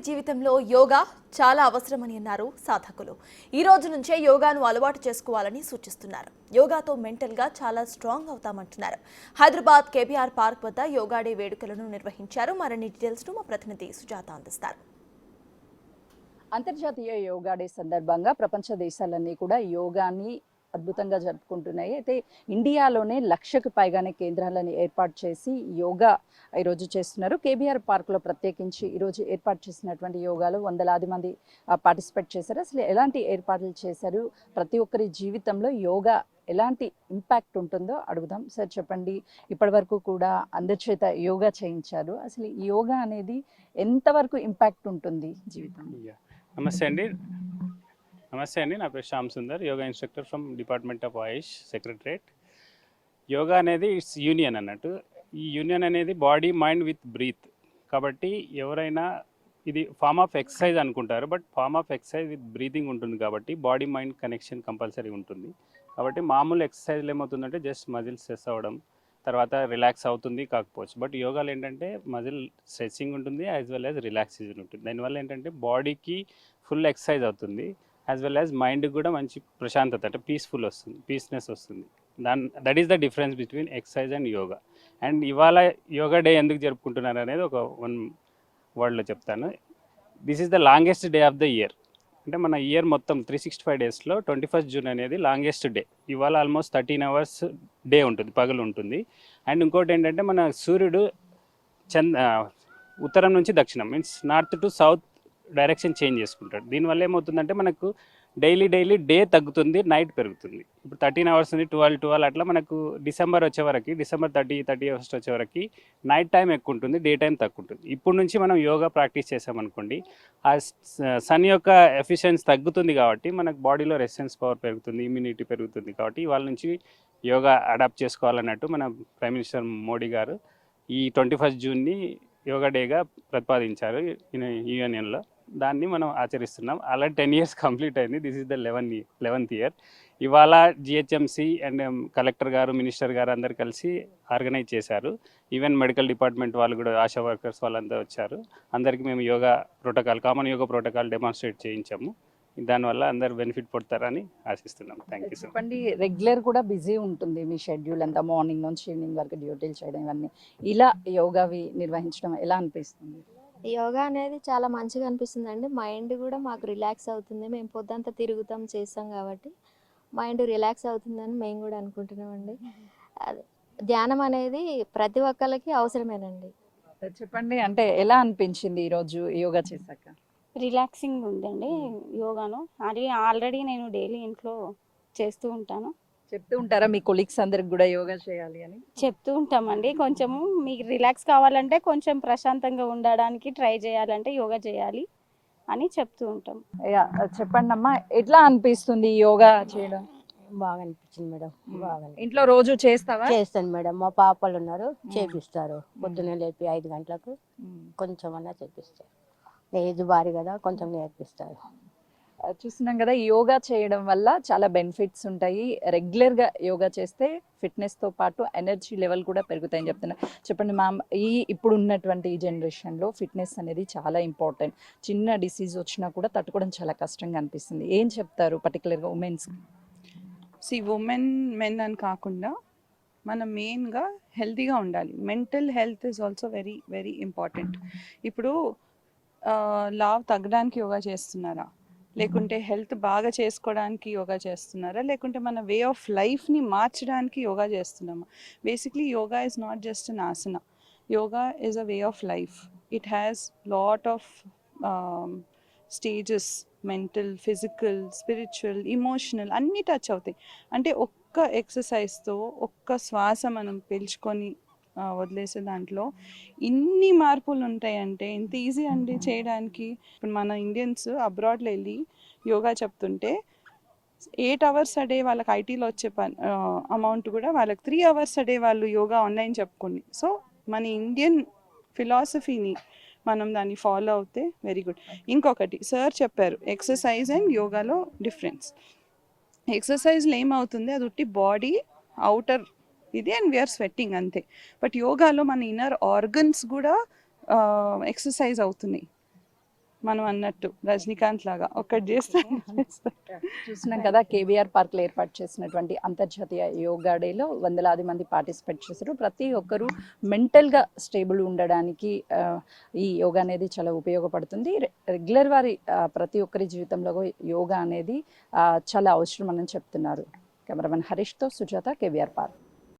జీవితంలో యోగా చాలా అవసరమని అన్నారు సాధకులు. ఈ రోజు నుంచే యోగాను అలవాటు చేసుకోవాలని సూచిస్తున్నారు. యోగాతో మెంటల్గా చాలా స్ట్రాంగ్ అవుతామంటున్నారు. హైదరాబాద్ కేబీఆర్ పార్క్ వద్ద యోగా డే వేడుకలను నిర్వహించారు. మరిన్ని డీటెయిల్స్ ను మా ప్రతినిధి సుజాత అందిస్తారు. అంతర్జాతీయ యోగా డే సందర్భంగా ప్రపంచ దేశాలన్నీ కూడా యోగాని అద్భుతంగా జరుపుకుంటున్నాయి. అయితే ఇండియాలోనే 1,00,000కు పైగానే కేంద్రాలను ఏర్పాటు చేసి యోగా ఈరోజు చేస్తున్నారు. కేబీఆర్ పార్క్లో ప్రత్యేకించి ఈరోజు ఏర్పాటు చేసినటువంటి యోగాలో వందలాది మంది పార్టిసిపేట్ చేశారు. అసలు ఎలాంటి ఏర్పాట్లు చేశారు, ప్రతి ఒక్కరి జీవితంలో యోగా ఎలాంటి ఇంపాక్ట్ ఉంటుందో అడుగుదాం. సార్ చెప్పండి, ఇప్పటి వరకు కూడా అందరి చేత యోగా చేయించారు. అసలు ఈ యోగా అనేది ఎంతవరకు ఇంపాక్ట్ ఉంటుంది జీవితంలో? నమస్తే అండి, నా పేరు Shyam Sundar, yoga instructor from department of Ayush secretariat. Yoga అనేది ఇట్స్ యూనియన్ అన్నట్టు. ఈ యూనియన్ అనేది బాడీ మైండ్ విత్ బ్రీత్. కాబట్టి ఎవరైనా ఇది ఫార్మ్ ఆఫ్ ఎక్సర్సైజ్ అనుకుంటారు, but form of exercise with breathing ఉంటుంది. కాబట్టి బాడీ మైండ్ కనెక్షన్ కంపల్సరీ ఉంటుంది. కాబట్టి మామూలు ఎక్సర్సైజ్లు ఏమవుతుందంటే జస్ట్ మజిల్ స్ట్రెస్ అవ్వడం, తర్వాత రిలాక్స్ అవుతుంది కాకపోవచ్చు. బట్ యోగాలో ఏంటంటే మజిల్ స్ట్రెచ్చింగ్ ఉంటుంది, యాజ్ వెల్ యాజ్ రిలాక్సేషన్ ఉంటుంది. దానివల్ల ఏంటంటే బాడీకి ఫుల్ ఎక్సర్సైజ్ అవుతుంది, యాజ్ వెల్ యాజ్ మైండ్కి కూడా మంచి ప్రశాంతత, అంటే పీస్నెస్ వస్తుంది. That is the difference between exercise and yoga. And ఇవాళ యోగా డే ఎందుకు జరుపుకుంటున్నారు అనేది ఒక వన్ వర్డ్లో చెప్తాను. This is the longest day of the year. అంటే మన ఇయర్ మొత్తం 365 డేస్లో 21st జూన్ అనేది లాంగెస్ట్ డే. ఇవాళ ఆల్మోస్ట్ 13 అవర్స్ డే ఉంటుంది, పగలు ఉంటుంది. అండ్ ఇంకోటి ఏంటంటే మన సూర్యుడు ఉత్తరం నుంచి దక్షిణం, means north to south direction change చేసుకుంటాడు. దీనివల్ల ఏమవుతుందంటే మనకు డైలీ డే తగ్గుతుంది, నైట్ పెరుగుతుంది. ఇప్పుడు 13 అవర్స్ ఉంది, 12 అట్లా మనకు డిసెంబర్ 31st వచ్చే వరకు నైట్ టైం ఎక్కువ ఉంటుంది, డే టైం తక్కువ ఉంటుంది. ఇప్పుడు నుంచి మనం యోగా ప్రాక్టీస్ చేసామనుకోండి, ఆ సన్ యొక్క ఎఫిషియన్సీ తగ్గుతుంది. కాబట్టి మనకు బాడీలో రెసిస్టెన్స్ పవర్ పెరుగుతుంది, ఇమ్యూనిటీ పెరుగుతుంది. కాబట్టి వాళ్ళ నుంచి యోగా అడాప్ట్ చేసుకోవాలన్నట్టు మన ప్రైమ్ మినిస్టర్ మోడీ గారు ఈ 21st జూన్ని యోగా డేగా ప్రతిపాదించారు యూనియన్లో. దాన్ని మనం ఆచరిస్తున్నాం. అలా 10 years కంప్లీట్ అయింది. This is the 11th year. ఇవాళ జిహెచ్ఎంసీ అండ్ కలెక్టర్ గారు, మినిస్టర్ గారు అందరు కలిసి ఆర్గనైజ్ చేశారు. ఈవెన్ మెడికల్ డిపార్ట్మెంట్ వాళ్ళు కూడా, ఆశా వర్కర్స్ వాళ్ళంతా వచ్చారు. అందరికీ మేము కామన్ యోగా ప్రోటోకాల్ డెమాన్స్ట్రేట్ చేయించాము. దానివల్ల అందరు బెనిఫిట్ పడతారని ఆశిస్తున్నాం. Thank you. చెప్పండి, రెగ్యులర్ కూడా బిజీ ఉంటుంది మీ షెడ్యూల్ అంతా, మార్నింగ్ నుంచి ఈవినింగ్ వరకు డ్యూటీలు చేయడం, ఇవన్నీ ఇలా యోగావి నిర్వహించడం ఎలా అనిపిస్తుంది? యోగా అనేది చాలా మంచిగా అనిపిస్తుంది అండి. మైండ్ కూడా మాకు రిలాక్స్ అవుతుంది. మేము పొద్దంతా తిరుగుతాం చేస్తాం కాబట్టి మైండ్ రిలాక్స్ అవుతుందని మేము కూడా అనుకుంటున్నామండి. ధ్యానం అనేది ప్రతి ఒక్కరికి అవసరమేనండి. చెప్పండి, అంటే ఎలా అనిపించింది ఈరోజు యోగా చేశాక? రిలాక్సింగ్ ఉందండి యోగాను. అది ఆల్రెడీ నేను డైలీ ఇంట్లో చేస్తూ ఉంటాను. చెప్తూ ఉంటారా మీ కొలీగ్స్ అందరికి కూడా యోగా చేయాలి అని? చెప్తూ ఉంటామండి. కొంచెము మీకు రిలాక్స్ కావాలంటే, కొంచెం ప్రశాంతంగా ఉండడానికి ట్రై చేయాలంటే యోగా చేయాలి అని చెప్తూ ఉంటాం. చెప్పండి అమ్మా, ఎట్లా అనిపిస్తుంది యోగా చేయడం? బాగా అనిపించింది మేడం. బాగా ఇంట్లో రోజు చేస్తావా? చేస్తాను మేడం. మా పాపలు ఉన్నారు, చేపిస్తారు. పొద్దున్నే లేపి 5 గంటలకు కొంచెం అన్నా చేపిస్తారు. ఏజ్ భారీ కదా, కొంచెం నేర్పిస్తారు. చూస్తున్నాం కదా, యోగా చేయడం వల్ల చాలా బెనిఫిట్స్ ఉంటాయి. రెగ్యులర్గా యోగా చేస్తే ఫిట్నెస్తో పాటు ఎనర్జీ లెవెల్ కూడా పెరుగుతాయని చెప్తున్నారు. చెప్పండి మ్యామ్, ఇప్పుడు ఉన్నటువంటి ఈ జనరేషన్లో ఫిట్నెస్ అనేది చాలా ఇంపార్టెంట్. చిన్న డిసీజ్ వచ్చినా కూడా తట్టుకోవడం చాలా కష్టంగా అనిపిస్తుంది. ఏం చెప్తారు పర్టికులర్గా ఉమెన్స్? మెన్ అని కాకుండా మనం మెయిన్గా హెల్తీగా ఉండాలి. Mental health is also very very important. ఇప్పుడు లావ్ తగ్గడానికి యోగా చేస్తున్నారా, లేకుంటే హెల్త్ బాగా చేసుకోవడానికి యోగా చేస్తున్నారా, లేకుంటే మన వే ఆఫ్ లైఫ్ని మార్చడానికి యోగా చేస్తున్నామా? Basically yoga is not just an Haasan. Yoga is a way of life. It has lot of stages, mental, physical, spiritual, emotional అన్నీ టచ్ అవుతాయి. అంటే ఒక్క ఎక్సర్సైజ్తో, ఒక్క శ్వాస మనం పీల్చుకొని వదిలేసే దాంట్లో ఇన్ని మార్పులు ఉంటాయంటే ఎంత ఈజీ అండి చేయడానికి. ఇప్పుడు మన ఇండియన్స్ అబ్రాడ్లో వెళ్ళి యోగా చెప్తుంటే 8 hours a day వాళ్ళకి ఐటీలో వచ్చే అమౌంట్ కూడా వాళ్ళకి 3 hours a day వాళ్ళు యోగా ఆన్లైన్ చెప్పుకొని. సో మన ఇండియన్ ఫిలాసఫీని మనం దాన్ని ఫాలో అవుతే వెరీ గుడ్. ఇంకొకటి సార్ చెప్పారు, ఎక్సర్సైజ్ అండ్ యోగాలో డిఫరెన్స్. ఎక్సర్సైజ్లో ఏమవుతుంది, అది ఉట్టి బాడీ అవుటర్ ఇది అండ్ వీఆర్ స్వెట్టింగ్ అంతే. బట్ యోగాలో మన ఇన్నర్ ఆర్గన్స్ కూడా ఎక్సర్సైజ్ అవుతున్నాయి. మనం అన్నట్టు రజనీకాంత్ లాగా ఒక్కటి చేస్తాను చూస్తున్నాం కదా కేబీఆర్ పార్క్లో ఏర్పాటు చేసినటువంటి అంతర్జాతీయ యోగా డేలో వందలాది మంది పార్టిసిపేట్ చేశారు. ప్రతి ఒక్కరూ మెంటల్గా స్టేబుల్ ఉండడానికి ఈ యోగా అనేది చాలా ఉపయోగపడుతుంది. రెగ్యులర్ వారి ప్రతి ఒక్కరి జీవితంలో యోగా అనేది చాలా అవసరం అని చెప్తున్నారు. కెమెరామెన్ హరీష్తో సుజాత, కేబీఆర్ పార్క్.